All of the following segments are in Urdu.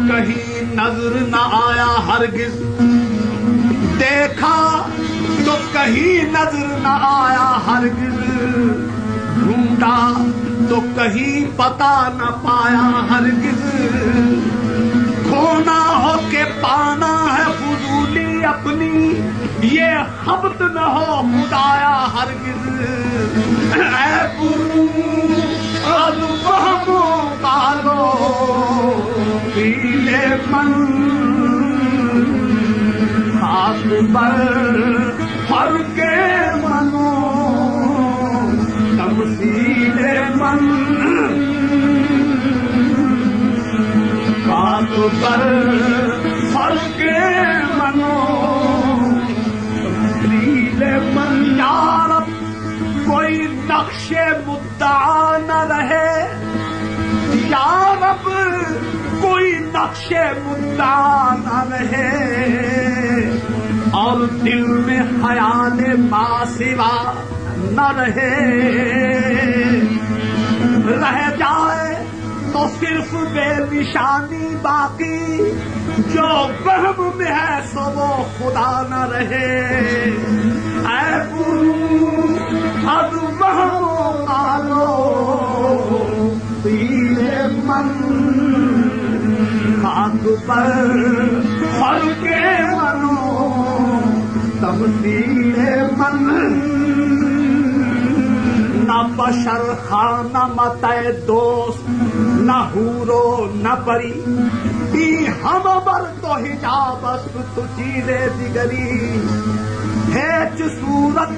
کہیں نظر نہ آیا ہرگز، دیکھا تو کہیں نظر نہ آیا ہرگز، ڈھونڈا تو کہیں پتا نہ پایا ہرگز، کھونا ہو کے پانا ہے فضولی اپنی، یہ خبت نہ ہو خدایا ہرگز، اے پرو از فہم و قالو پیلے من، خاک پر فرق منو تمثیل من، خاک پر فرق منو تمثیل من، یا رب کوئی نقش مدعا نہ رہے، یا رب کوئی نقش مدعا نہ رہے، اور دل میں خیال ما سوا نہ رہے، رہ جائے تو صرف بے نشانی باقی، جو وہم میں ہے سو وہ خدا نہ رہے، اے پرو از وہم و قالو پیلے من، خاک پر فرق منو تمثیل من، نہ بشر خانہ متع دوست، نہ حور و نہ پری، بی ہم بر تو حجاب است تو چیز دیگری، ہیچ صورت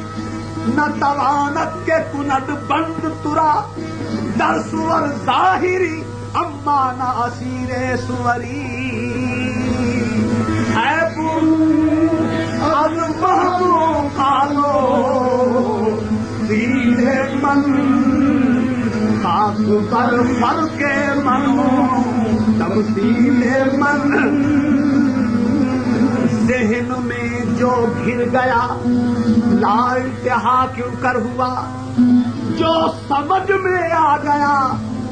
نہ توانت کے کند بند ترا، در سور ظاہری اما نہ اسیر سوری، اے پرو از فہم و قالو پیلے من، خاک پر فرق منو تمثیل من، ذہن میں جو گھر گیا لا انتہا کیوں کر ہوا، جو سمجھ میں آ گیا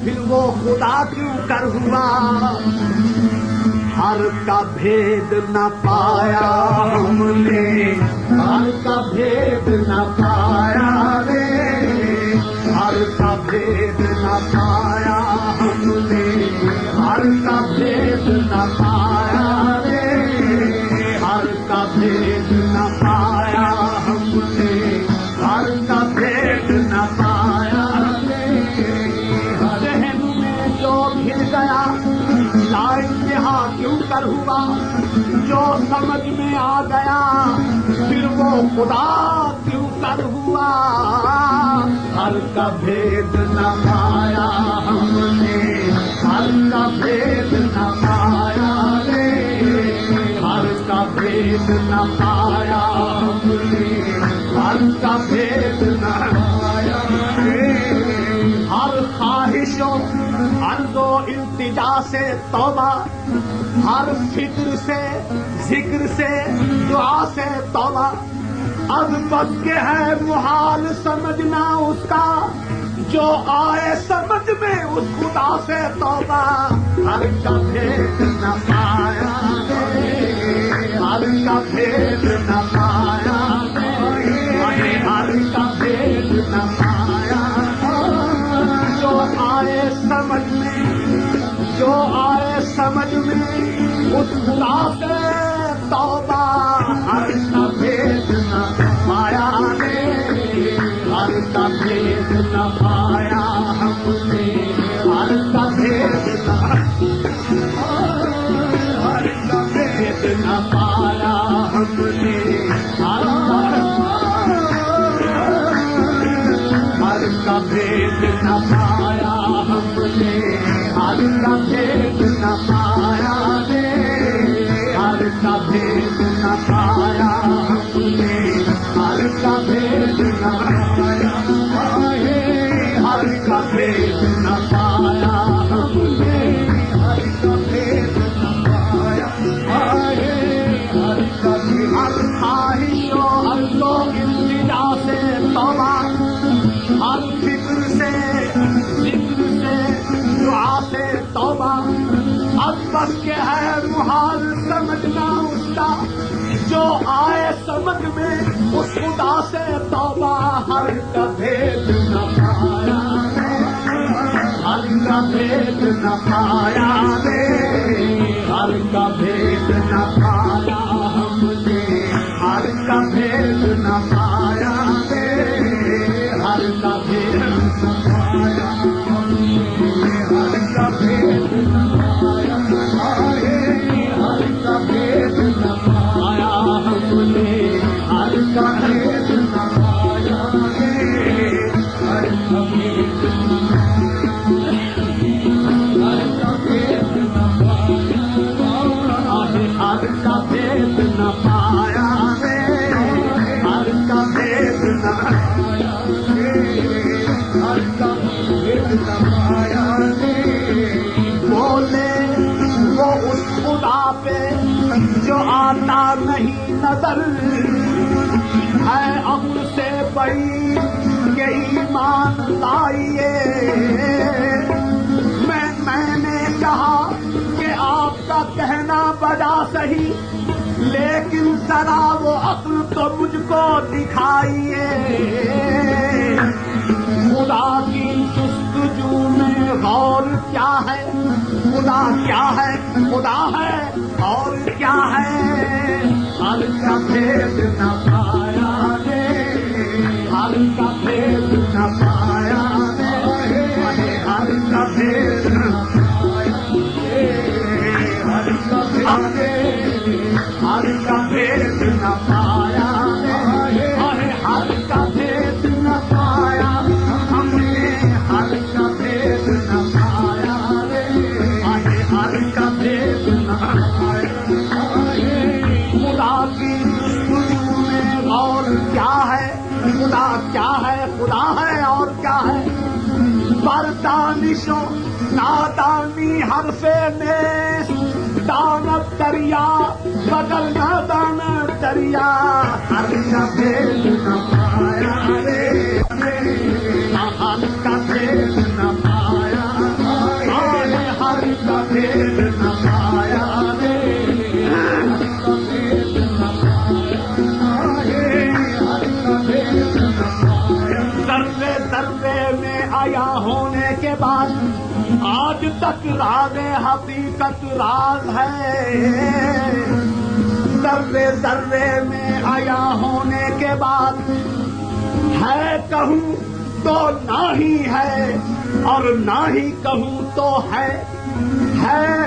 پھر وہ خدا کیوں کر ہوا، ہر کا بھید نہ پایا ہم نے، ہر کا بھید نہ پایا رے، ہر کا بھید نہ پایا ہم نے، ہر کا بھید نہ پایا رے، ہر کا بھید نہ پایا ہم نے، ہر کا بھید نہ پایا رے، ذہن میں جو گھر گیا لا انتہا کیوں کر ہوا، جو سمجھ میں آ گیا پھر وہ خدا کیوں کر ہوا، ہر کا بھید نہ پایا ہم نے، ہر کا بھید نہ پایا رے، ہر کا بھید نہ پایا ہم نے، ہر کا بھید نہ پایا رے۔ ہر خواہش و عرض و التجا سے توبہ، ہر فکر سے ذکر سے دعا سے توبہ، اب بس کے ہے محال سمجھنا اس کا، جو آئے سمجھ میں اس خدا سے توبہ۔ ہر کا بھید نہ پایا ہر کا بھید نہ پایا ہر کا بھید نہ پایا، جو آئے سمجھ میں، جو آئے سمجھ میں اس خدا سے توبہ۔ ہر کا بھید نہ پایا نے، ہر کا بھید نہ پایا ہم نے، ہر کا بھید نہ، ہر کا بھید نہ پایا ہم نے، ہر کا بھید نہ پایا ہم نے، ہر کا بھید نہ پایا نے، ہر کا بھید نہ پایا ہم نے، ہر کا بھید نہ پایا، ہر کا بھید نہ پایا ہم نے، ہر کا بھید نہ پایا، ہر کا بھید، ہر خواہش و عرض و التجا سے توبہ، ہر فکر سے ذکر سے دعا سے توبہ، اب بس کے ہے محال سمجھنا اس کا، جو آئے سمجھ میں اس خدا سے توبہ۔ ہر کا بھید نہ پایا ہر کا بھید نہ پایا رے، ہر کا بھید نہ پایا ہم نے، ہر کا بھید نہ پایا رے، ہر کا بھید نہ پایا ہم نے، ہر کا بھید نہ پایا، ہر کا بھید نہ پایا ہم نے، ہر کا بھید نہ پایا رے، ہر کا بھید نہ ہر کا بھید نہ پایا رے، ہر کا بھید نہ پایا رے، ہر کا بھید نہ پایا رے۔ بولے وہ اس خدا پہ جو آتا نہیں نظر، ہے عقل سے بڑی کہ ایمان لائیے۔ میں نے کہا کہ آپ کا کہنا بجا صحیح، لیکن ذرا وہ عقل تو مجھ کو دکھائیے۔ خدا کی جستجو میں غور کیا ہے، خدا کیا ہے، خدا ہے اور کیا ہے۔ ہر کا بھید نہ پایا رے، ہر کا بھید نہ پایا رے، ہر کا بھید نہ پایا رے، ہر کا بھید، ہر کا بھید نہ پایا رے، ہر کا بھید نہ پایا ہم نے، ہر کا بھید نہ پایا رے، ہر کا بھید نہ پایا۔ خدا کی جستجو میں غور کیا ہے، خدا کیا ہے، خدا ہے اور کیا ہے۔ پر دانش و نادانی حرف نیست، دانت دریا بدل نہ دانت دریا۔ ہر کا بھید نہ پایا رے، ہر کا بھید نہ پایا، ہر کا بھید نہ پایا رے، ہر کا بھید نہ پایا، ہر کا بھید نہ پایا۔ ذرے ذرے میں آیا ہونے کے بعد آج تک راز حقیقت راز ہے۔ ذرے ذرے میں آیا ہونے کے بعد ہے کہوں تو نہ ہی ہے، اور نہ ہی کہوں تو ہے ہے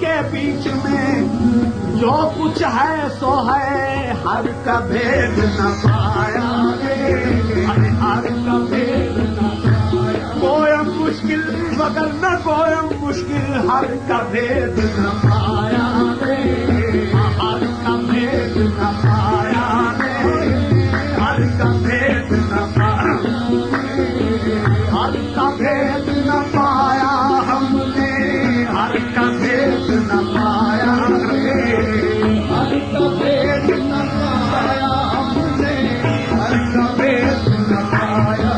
کے بیچ میں جو کچھ ہے سو ہے ہر کا بھید نہ پایا رے ہر کا بھید نہ پایا کوئم مشکل مگر نہ کوئم مشکل ہر کا بھید نہ پایا رے ہر کا بھید نہ پایا رے ہر کا بھید نہ پایا ہر کا بھید نہ پایا ہم نے ہر کا بھید نہ پایا ہر کا بھید نہ پایا ہم نے ہر کا بھید نہ پایا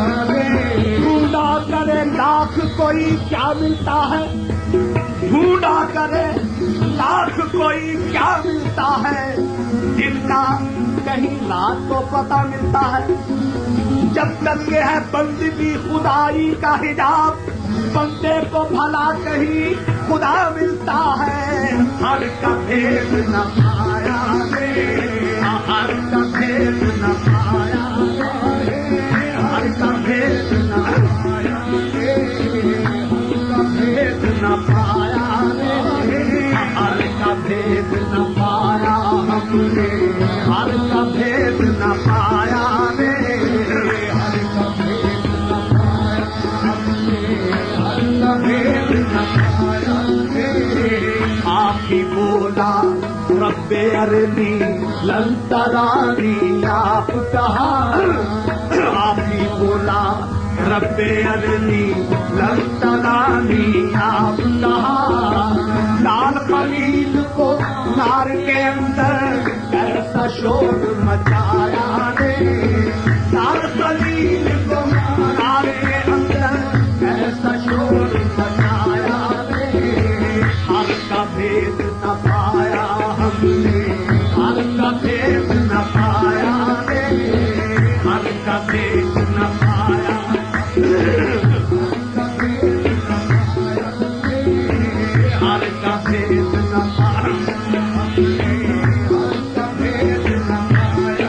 ڈھونڈا کرے لاکھ کوئی کیا ملتا ہے ڈھونڈا کرے لاکھ کوئی کیا ملتا ہے دل کا کہیں رات کو پتہ ملتا ہے جب تک یہ ہے بندگی خدائی کا حجاب بندے کو بھلا کہیں خدا ملتا ہے ہر کا بھید نہ پایا رے ہر کا بھید نہ پایا ہر کا بھید نہ پایا ہر کا بھید نہ پایا ہر کا بھید نہ پایا ہم نے ہر کا بھید نہ پایا ہر کا بھید نہ پایا ہم نے ہر کا بھید نہ پایا آپ ہی بولا رب ارنی لن ترانی آپ کہا آپ ہی بولا رب ارنی لن ترانی آپ کہا لال خلیل کو نار کے اندر ایسا شور مچایا رے لال خلیل کو نار کے اندر ایسا شور مچایا رے ہر کا بھید نہ پایا ہم نے ہر کا بھید نہ پایا رے ہر کا بھید نہ پایا ہر کا بھید نہ پایا ہر کا بھید نہ پایا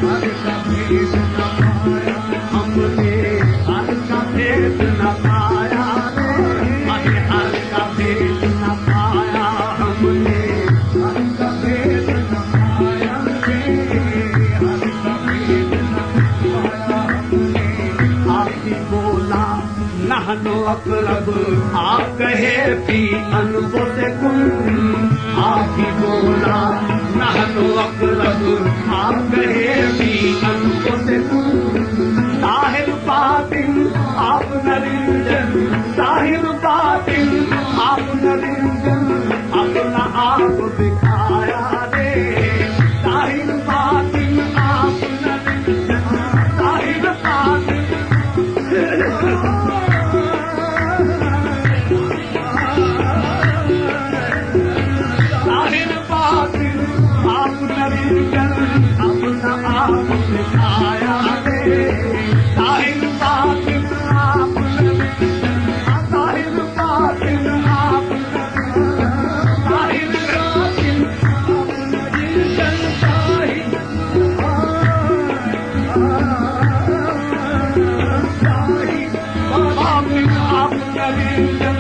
ہر کا بھید نہ پایا ہم نے ہر کا بھید نہ پایا ہر کا بھید نہ پایا ہم نے ہر کا بھید نہ پایا ہر کا بھید نہ پایا ہم نے آپ ہی بولا نحن اقرب آپ کہے فی انفسکم آپ ہی بولا نحن اقرب آپ کہے فی انفسکم ظاہر باطن آپ نرنجن ظاہر باطن آپ نرنجن اپنا آپ دکھایا رے ظاہر باطن آپ نرنجن ظاہر باطن ظاہر باطن آپ نرنجن اپنا آپ دکھایا رے ظاہر باطن آپ نرنجن ظاہر باطن آپ ظاہر باطن آپ نرنجن آپ نرنجن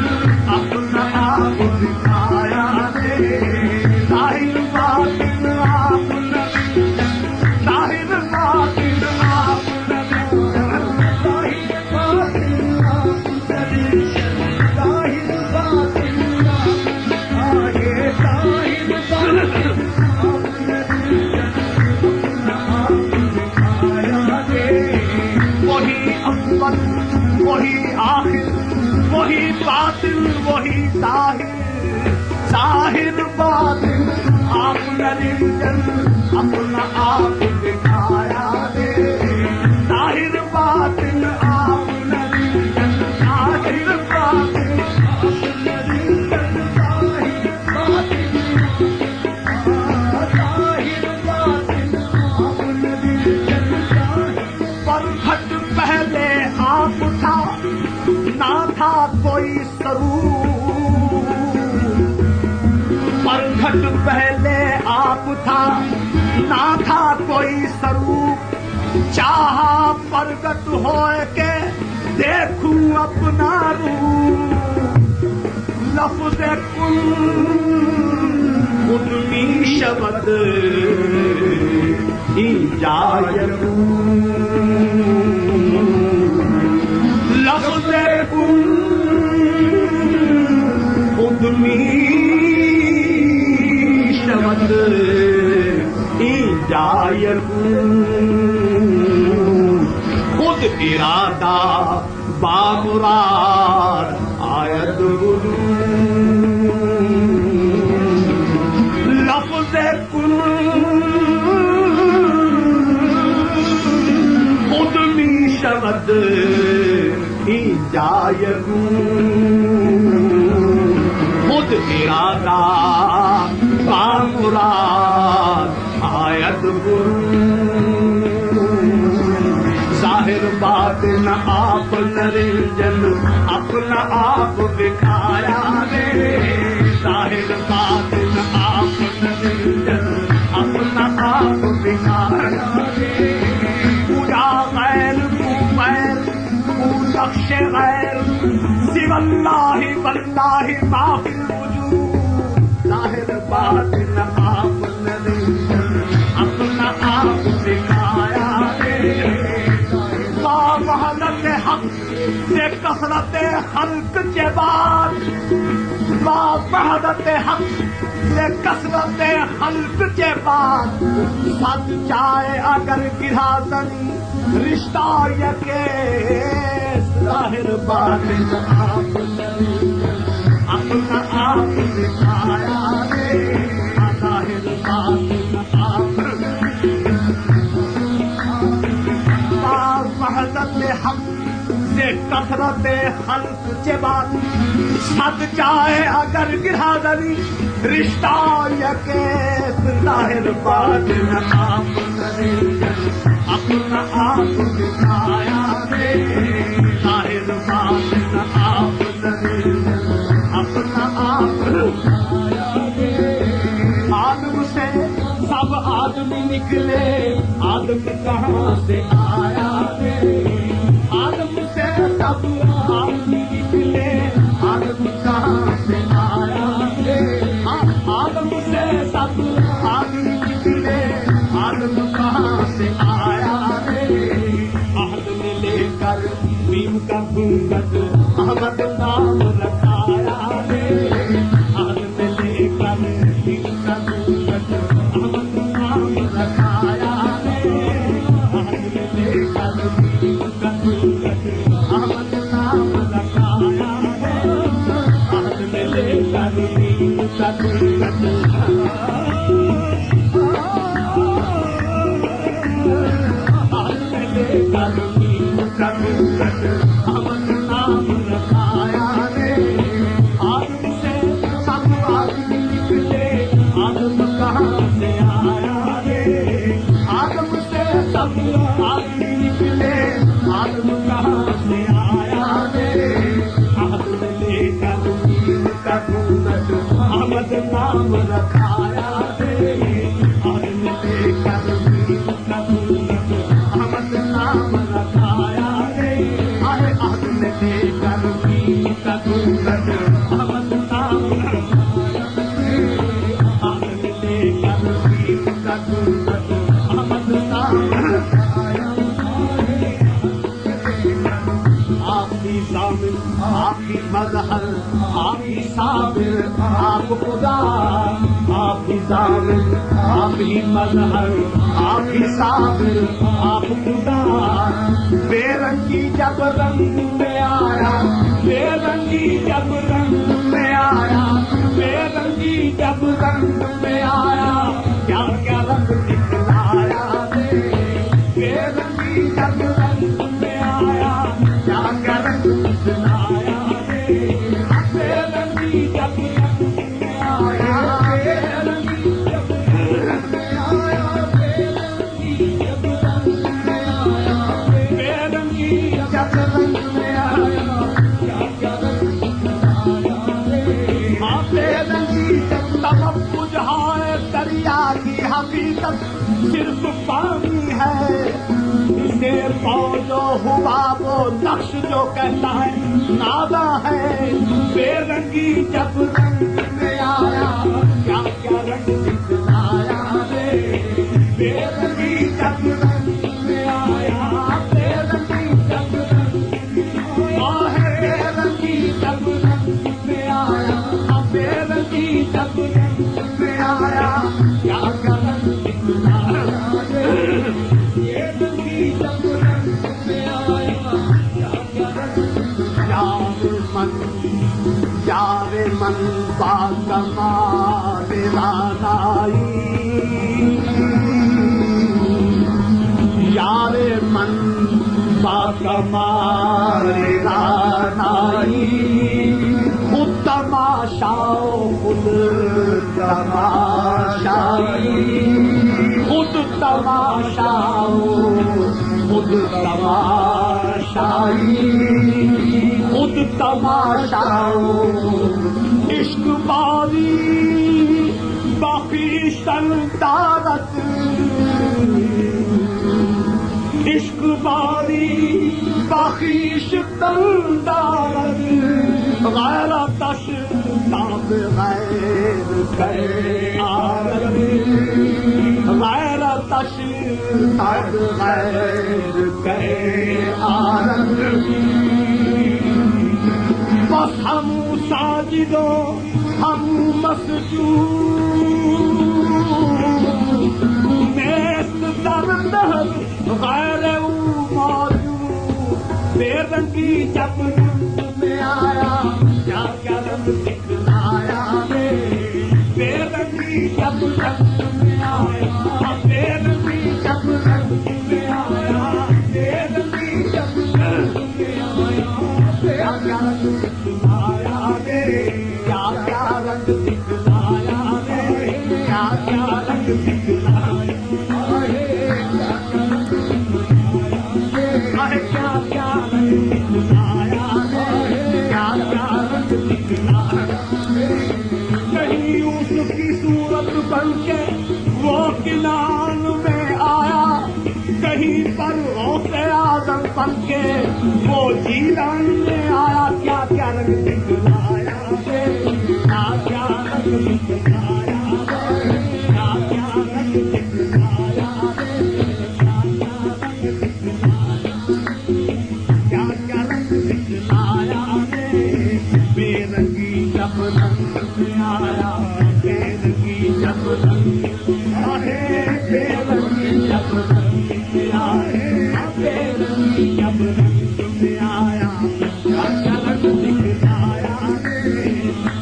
اپنا آپ دکھایا رے ظاہر باطن آپ نرنجن ظاہر باطن آپ نرنجن ظاہر باطن آپ نرنجن ظاہر باطن ظاہر باطن آپ نرنجن اپنا آپ دکھایا رے وہی اول وہی آخر وہی باطن وہی ظاہر باطن آپ نرنجن اپنا آپ دکھایا رے ظاہر باطن آپ نرنجن ظاہر باطن آپ نرنجن ظاہر باطن ظاہر باطن آپ نرنجن پرگھٹ پہلے آپ تھا نہ تھا کوئی سرور پرگھٹ پہلے آپ تھا نہ تھا کوئی سروپ چاہا پرگٹ ہوئے کے دیکھوں اپنا روپ لفظ کن خود می شود اینجا یکون لفظ کن خود می شود اینجا یکون خود ارادہ بامراد آید لفظ کن خود می شود اینجا یکون خود ارادہ بامراد آید ظاہر باطن آپ نرنجن اپنا آپ دکھایا رے ظاہر باطن آپ نرنجن اپنا آپ دکھایا رے پورا غیر تو غیر تو نقش غیر سوى اللہ واللہ ما فی الوجود ظاہر باطن آپ نرنجن اپنا آپ دکھایا رے وحدت حق سے کثرت خلق کے بعد وحدت حق سے کثرت خلق کے بعد سچ چاہے اگر گرا زنی رشتہ یکے ظاہر باطن آپ اپنا آپ دکھایا رے ظاہر باطن آپ وحدت حق سے کثرت خلق کے بعد سچ چاہے اگر گرا زنی رشتہ یکے ظاہر باطن آپ اپنا آپ دکھایا رے ظاہر باطن آپ اپنا آپ دکھایا رے آدم سے سب آدمی نکلے آدم کہاں سے آیا رے آدم سے سب آدمی نکلے آدم کہاں سے آیا رے آدم سے سب آدمی نکلے آدم کہاں سے آیا رے عہد میں لے کر بیم کا گنبد احمد نام رکھایا رے عہد میں لے کر بیم کا گنبد احمد نام رکھایا رے عہد میں لے کر بیم کا گنبد احمد نام رکھایا رے عہد میں لے کر بیم کا گنبد احمد نام رکھایا رے آدم سے سب آدمی نکلے آدم کہاں سے آیا رے آدم سے سب آدمی نکلے آدم کہاں سے آیا رے عہد میں لے کر بیم کا گنبد احمد نام رکھایا رے عہد میں لے کر بیم کا گنبد احمد نام رکھایا رے عہد میں لے کر بیم کا گنبد احمد نام رکھایا رے عہد میں لے کر بیم کا گنبد احمد نام رکھایا رے آپ کی ضامن آپ کی مظہر آپ کی صابر آپ خدا آپ کی ضامن آپ کی مظہر آپ کی صابر آپ خدا بے رنگی جب رنگ میں آیا بے رنگی جب رنگ میں آیا بے رنگی جب رنگ میں آیا کیا کیا رنگ دکھلایا رے بے رنگی جب رنگ میں آیا کیا کیا رنگ دکھلایا رے بے رنگی جب رنگ میں آیا بے رنگی جب رنگ میں آیا بے رنگی جب رنگ میں آیا بے رنگی جب رنگ میں آیا کیا کیا رنگ دکھلایا رے بے رنگی جب تب بجھائے دریا کی حقیقت صرف پانی ہے اسے فوج و حباب و نقش جو کہتا ہے نادا ہے بے رنگی جب رنگ میں آیا کیا کیا رنگ دکھلایا رے بے رنگی جب رنگ میں آیا بے رنگی جب رنگ بے رنگی جب رنگ میں آیا بے رنگی جب رنگ میں آیا کیا کیا رنگ دکھلایا رے بے رنگی جب رنگ میں آیا کیا کیا رنگ یار من با کمال رانائی یار من با کمال رانائی خود تماشا خود تماشائی خود تماشا خود تماشائی خود تماشا عشق باری بخیشتن دارد عشق باری بخیشتن دارد غیرتش تاب غیر کے آرد غیرتش تاب غیر کے آرد بس ہم ساجد و ہم مسجود نیست در دہر غیر او موجود بے رنگی جب رنگ میں آیا کیا کیا رنگ دکھلایا رے بے رنگی جب رنگ میں آیا بے رنگی جب رنگ میں آیا بے رنگی جب رنگ میں آیا کیا کیا رنگ دکھلایا رے کیا کیا رنگ دکھلایا رے کیا کیا رنگ دکھلایا کیا کیا رنگ دکھلایا کیا کیا رنگ دکھلایا کہیں اس کی صورت بن کے وہ کنان میں آیا کہیں پر غوث اعظم بن کے وہ جیلان میں آیا کیا کیا رنگ دکھلایا کیا کیا رنگ دکھلایا کیا کیا رنگ دکھلایا کیا کیا رنگ دکھلایا بے رنگی جب رنگ میں آیا بے رنگی جب رنگ بے رنگی جب رنگ میں آیا بے رنگی جب رنگ میں آیا کیا کیا رنگ دکھلایا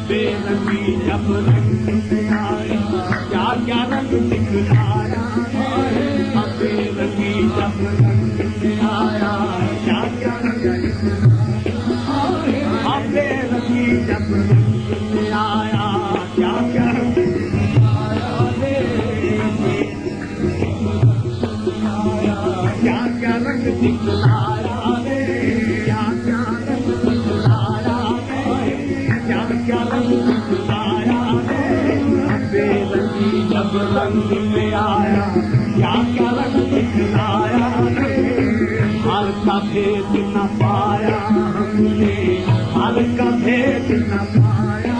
بے رنگی جب رنگ میں آیا کیا کیا رنگ دکھلایا بے رنگی جب رنگ میں آیا کیا کیا رنگ بے رنگی جب رنگ میں آیا کیا کیا رنگ کیا کیا رنگ دکھلایا کیا کیا رنگ دکھلایا کیا کیا رنگ دکھلایا بے رنگی جب رنگ میں آیا کیا کیا رنگ دکھلایا ہر کا بھید نہ پایا ہم نے ہر کا بھید نہ پایا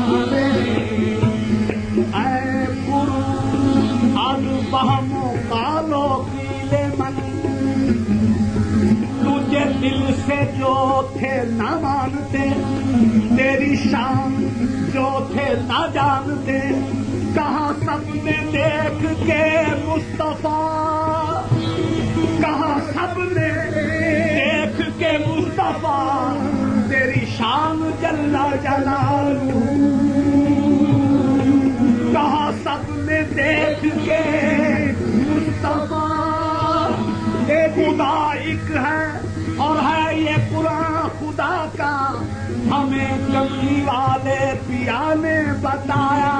اے پرو اد بہمو کالو پیلے من تجھے دل سے جو تھے نہ مانتے تیری شان جو تھے نہ جانتے کہاں سب نے دیکھ کے مصطفیٰ کہاں سب نے دیکھ کے مصطفیٰ تیری شان جل جلالہ کہاں سب نے دیکھ کے مصطفیٰ خدا ایک ہے اور ہے یہ قرآن خدا کا ہمیں کملی والے پیا نے بتایا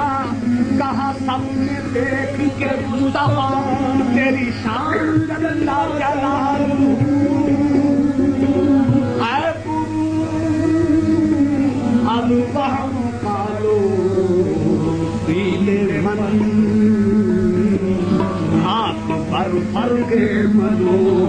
کہاں سب نے دیکھ کے مصطفیٰ تیری شان جل جلالہ اے اب ہم پالو پیلے من ہاتھ پر کے منو